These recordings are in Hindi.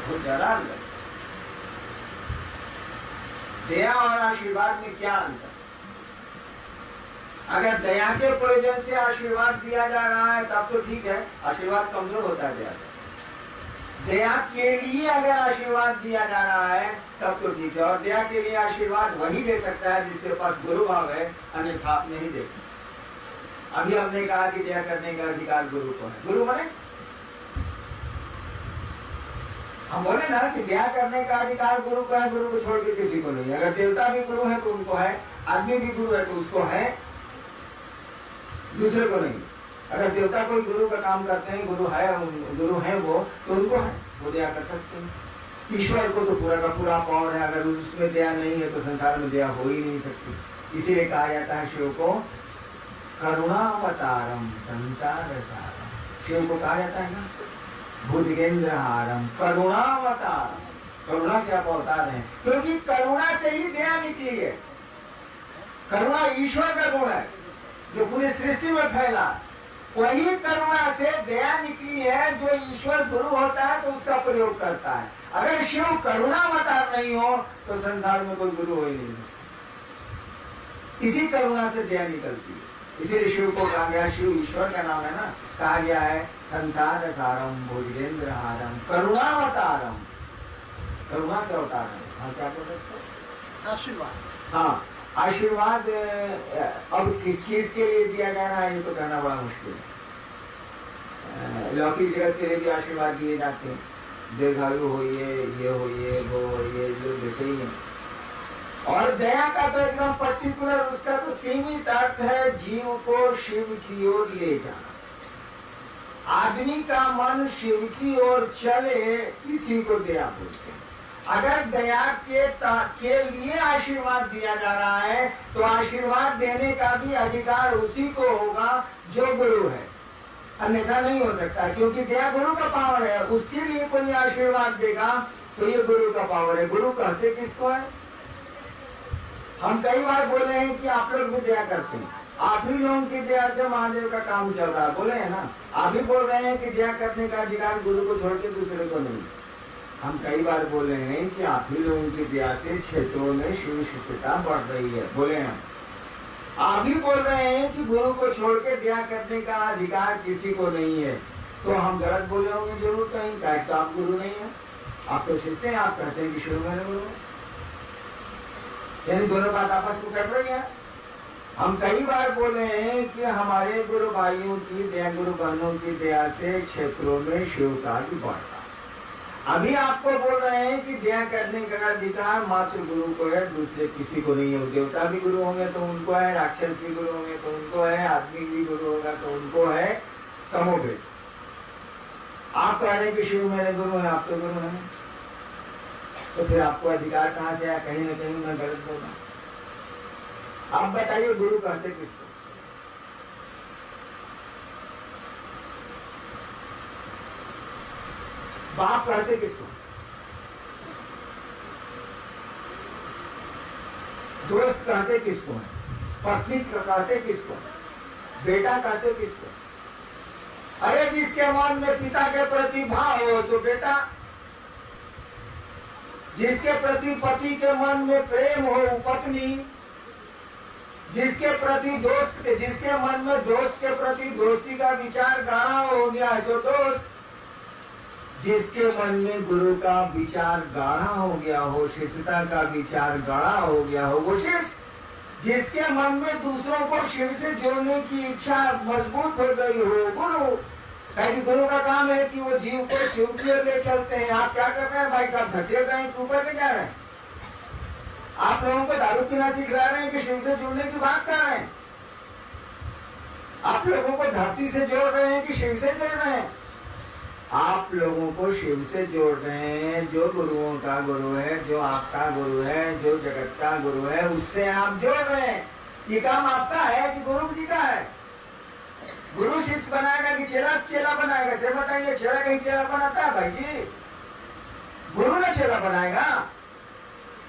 बहुत ज्यादा अंतर। दया और आशीर्वाद में क्या अंतर? अगर दया के प्रयोजन से आशीर्वाद दिया जा रहा है तब तो ठीक है, आशीर्वाद कमजोर होता जाता है। दया के लिए अगर आशीर्वाद दिया जा रहा है तब तो ठीक है, और दया के लिए आशीर्वाद वही दे सकता है जिसके पास गुरु भाव है, अन्यथा आप नहीं दे सकते। अभी हमने कहा कि दया करने का अधिकार गुरु को है। गुरु माने हम बोले ना कि दया करने का अधिकार गुरु का है, गुरु को छोड़ के किसी को नहीं। अगर देवता भी गुरु है तो उनको है, आदमी भी गुरु है तो उसको है, दूसरे को नहीं। अगर देवता कोई गुरु का काम करते हैं, गुरु है वो, तो उनको है, वो दया कर सकते हैं। ईश्वर को तो पूरा का पूरा पावर है, अगर उसमें दया नहीं है तो संसार में दया हो ही नहीं सकती। इसीलिए कहा जाता है शिव को करुणावतारम संसार सारम। शिव को कहा जाता है ना भुजगेंद्रहारम करुणावतारम। करुणा के अवतार है, क्योंकि करुणा से ही दया निकली है। करुणा ईश्वर का गुण है जो पूरी सृष्टि में फैला, वही करुणा से दया निकली है। जो ईश्वर गुरु होता है तो उसका प्रयोग करता है। अगर शिव करुणावतार नहीं हो तो संसार में कोई गुरु हो ही नहीं। इसी करुणा से दया निकलती है, इसीलिए शिव को कहा गया, शिव ईश्वर का नाम है ना, कहा गया है संसार सारम भुजगेंद्रहारम करुणावतारम। करुणा के अवतार है। हाँ, क्या बोल रहे? आशीर्वाद। हाँ, आशीर्वाद अब किस चीज के लिए दिया जा रहा है ये तो कहना बड़ा मुश्किल है। लौकिक जगत के लिए भी आशीर्वाद दिए जाते हैं, दीर्घायु होइए, ये होइए, वो होइए, जो देते ही है। और दया का तो एकदम पर्टिकुलर, उसका तो सीमित अर्थ है जीव को शिव की ओर ले जाना। आदमी का मन शिव की ओर चले, इसी को दया बोलते हैं। अगर दया के लिए आशीर्वाद दिया जा रहा है तो आशीर्वाद देने का भी अधिकार उसी को होगा जो गुरु है, अन्यथा नहीं हो सकता। क्योंकि दया गुरु का पावर है, उसके लिए कोई आशीर्वाद देगा तो ये गुरु का पावर है। गुरु कहते किसको है? हम कई बार बोले हैं कि आप लोग भी दया करते हैं, आप ही लोगों की दया से महादेव का काम चल रहा है, बोले है ना। आप भी बोल रहे हैं कि दया करने का अधिकार गुरु को छोड़ के दूसरे को नहीं। हम कई बार बोले हैं कि आप ही लोगों की दया से क्षेत्रों में शिव शिष्यता बढ़ रही है, बोले हैं। आप भी बोल रहे हैं कि गुरु को छोड़ के दया करने का अधिकार किसी को नहीं है, तो हम गलत बोले होंगे जरूर कहीं, क्या तो आप गुरु नहीं है, आप तो शिष्य हैं। आप कहते हैं कि शिव मेरे गुरु, यानी दोनों बात आपस में कर रही है। हम कई बार बोले हैं कि हमारे गुरु भाइयों की दया, गुरु बहनों की दया से क्षेत्रों में शिव का भी बढ़ता। अभी आपको बोल रहे हैं कि दया करने का अधिकार मात्र गुरु को है, दूसरे किसी को नहीं है। देवता भी गुरु होंगे तो उनको है, राक्षस भी गुरु होंगे तो उनको है, आदमी भी गुरु होगा तो उनको है, कमोबेश। आप कह रहे हैं कि शिव मेरे गुरु है, आप तो गुरु हैं, तो फिर आपको अधिकार कहाँ से आया? कहीं न कहीं मैं गलत बोल रहा हूँ। आप बताइए गुरु कहते किसको? बाप कहते किसको? दोस्त कहते किसको है? पत्नी कहते किसको? बेटा कहते किसको? अरे जिसके मन में पिता के प्रति भाव हो सो बेटा, जिसके प्रति पति के मन में प्रेम हो पत्नी, जिसके प्रति दोस्त के, जिसके मन में दोस्त के प्रति दोस्ती का विचार गाढ़ा हो गया है सो दोस्त, जिसके मन में गुरु का विचार गाढ़ा हो गया हो, शिष्यता का विचार गाढ़ा हो गया हो वो शिष्य, जिसके मन में दूसरों को शिव से जोड़ने की इच्छा मजबूत हो गई हो गुरु। कहीं गुरु का काम है कि वो जीव को शिव की ओर ले चलते हैं। आप क्या कर रहे हैं भाई साहब? धकेल रहे हैं, ऊपर ले जा रहे हैं। आप लोगों को दारू पीना सिखला रहे हैं कि शिव से जुड़ने की बात कर रहे हैं। आप लोगों को धरती से जोड़ रहे हैं कि शिव से जोड़ रहे हैं? आप लोगों को शिव से जोड़ रहे हैं, जो गुरुओं का गुरु है, जो आपका गुरु है, जो जगत का गुरु है, उससे आप जोड़ रहे हैं। ये काम आपका है कि गुरु जी का है? गुरु शिष्य बनाएगा कि चेला चेला बनाएगा? से बताइए, चेला कहीं चेला बनाता है भाई जी? गुरु ने चेला बनाएगा।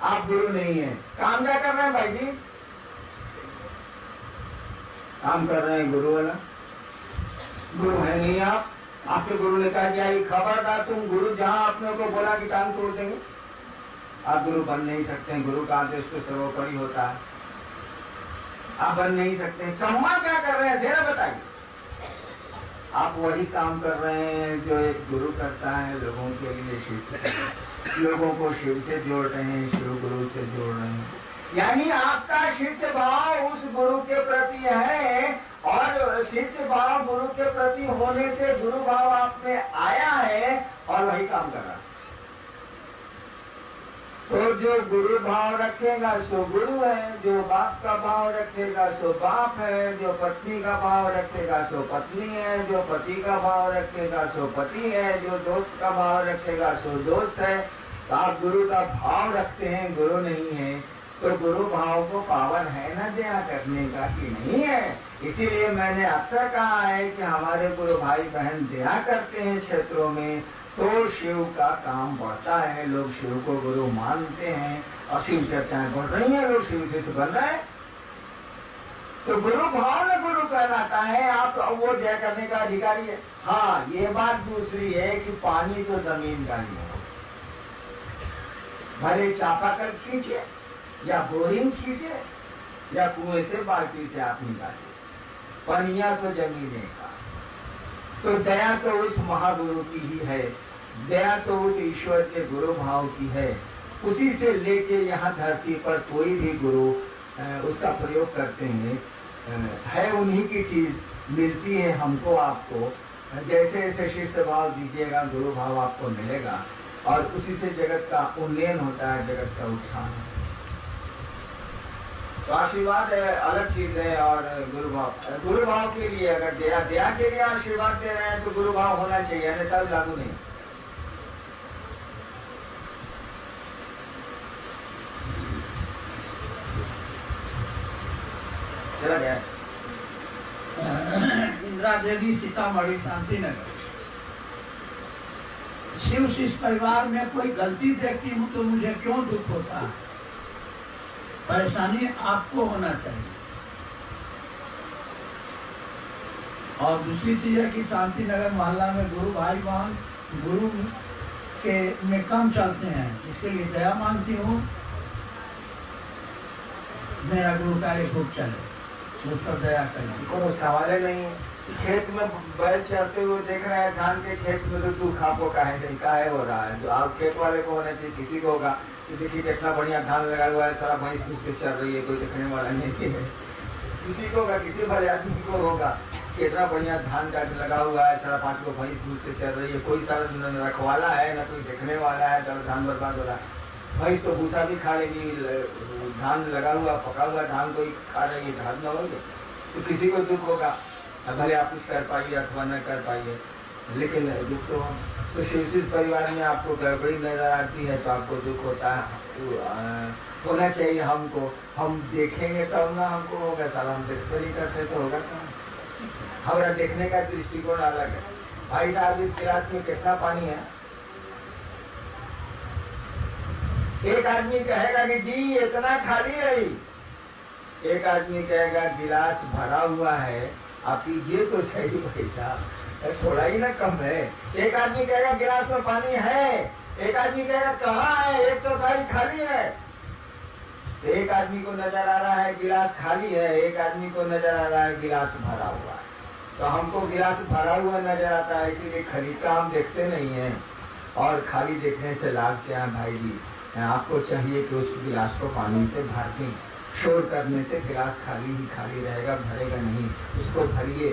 आप गुरु नहीं है, काम क्या कर रहे हैं भाई जी? काम कर रहे हैं गुरु वाला। गुरु है नहीं आप, आपके गुरु ने कहा कि खबरदार, तुम गुरु जहां आपने को बोला कि टांग तोड़ देंगे, आप गुरु बन नहीं सकते। गुरु का आदेश तो सर्वोपरि होता है, आप बन नहीं सकते। कम्मा क्या कर रहे हैं जरा बताइए। आप वही काम कर रहे हैं जो एक गुरु करता है, लोगों के लिए शिष्य, लोगों को शिव से जोड़ रहे हैं, शिव गुरु से जोड़ रहे हैं। यानी आपका शिष्य भाव उस गुरु के प्रति है, और शिष्य भाव गुरु के प्रति होने से गुरु भाव आप में आया है और वही काम कर रहा है। तो जो गुरु भाव रखेगा सो गुरु है, जो बाप का भाव रखेगा सो बाप है, जो पत्नी का भाव रखेगा सो पत्नी है, जो पति का भाव रखेगा सो पति है, जो दोस्त का भाव रखेगा सो दोस्त है। तो आप गुरु का भाव रखते हैं, गुरु नहीं है, तो गुरु भाव को पावर है ना दया करने का कि नहीं है। इसीलिए मैंने अक्सर कहा है कि हमारे गुरु भाई बहन दया करते हैं क्षेत्रों में, तो शिव का काम बढ़ता है, लोग शिव को गुरु मानते हैं और शिव चर्चाएं बढ़ रही हैं, लोग शिव से बन रहे हैं। तो गुरु भाव में गुरु कहलाता है, आप वो दया करने का अधिकारी है। हाँ, ये बात दूसरी है कि पानी तो जमीन का ही है, भले चापाकल खींचे या बोरिंग खींचे या कुएं से बाल्टी से आप निकालिए, पनिया तो जमीन का। तो दया तो उस महागुरु की ही है, दया तो उस ईश्वर के गुरु भाव की है। उसी से लेके यहाँ धरती पर कोई भी गुरु उसका प्रयोग करते हैं, है उन्हीं की चीज मिलती है हमको आपको। जैसे जैसे शिष्य भाव दीजिएगा गुरु भाव आपको मिलेगा, और उसी से जगत का उन्नयन होता है, जगत का उत्थान। तो आशीर्वाद अलग चीज है, और गुरु भाव के लिए अगर दया के लिए आशीर्वाद दे रहे हैं तो गुरु भाव होना चाहिए, अन्यथा लागू नहीं। चला गया। इंदिरा देवी, सीतामढ़ी, शांति नगर। शिव शिष्य परिवार में कोई गलती देखती हूँ तो मुझे क्यों दुख होता है? परेशानी आपको होना चाहिए। और दूसरी चीज है कि शांति नगर मोहल्ला में गुरु भाई बहन गुरु के में कम चलते हैं, इसके लिए दया मांगती हूँ, मेरा गुरु कार्य खूब चले, उस पर दया करें। कोई सवाल नहीं है। खेत में बैल चढ़ते हुए देख रहे हैं, धान के खेत में तो तू खापो का है हो रहा है। तो आप खेत वाले को होना चाहिए, किसी को होगा कि देखिए कितना बढ़िया धान लगा हुआ है, सारा भैंस घुस के चल रही है, कोई देखने वाला नहीं है। किसी को होगा, किसी भले आदमी को होगा कितना बढ़िया धान का लगा हुआ है, सारा 5 को भैंस घुस के चल रही है, कोई सारा रखवाला है ना कोई देखने वाला है, तो धान बर्बाद हो रहा है। भैंस तो भूसा भी खा लेगी, धान लगा हुआ पका हुआ धान कोई खा रही है, धान लगोगे तो किसी को दुख होगा, भले आप कुछ कर पाइए अथवा न कर पाइए, लेकिन दुख तो शिवसिद्ध परिवार में आपको गड़बड़ी नजर आती है तो आपको दुख होता है। तो होना चाहिए हमको, हम देखेंगे तब ना हमको होगा, साला हम देखते नहीं करते तो होगा क्या? हमारा देखने का दृष्टिकोण अलग है। भाई साहब इस गिलास में कितना पानी है? एक आदमी कहेगा कि जी इतना खाली है, एक आदमी कहेगा गिलास भरा हुआ है, आप पीजिए तो सही पैसा, थोड़ा ही ना कम है। एक आदमी कहेगा गिलास में पानी है, एक आदमी कहेगा कहाँ है, 1/4 खाली है। एक आदमी को नजर आ रहा है गिलास खाली है, एक आदमी को नजर आ रहा है गिलास भरा हुआ है। तो हमको गिलास भरा हुआ नजर आता है, इसीलिए खरीद का हम देखते नहीं है। और खाली देखने से लाभ क्या है भाई जी? आपको चाहिए कि उस गिलास को पानी से भर दें। शोर करने से गिलास खाली ही खाली रहेगा, भरेगा नहीं, उसको भरिए।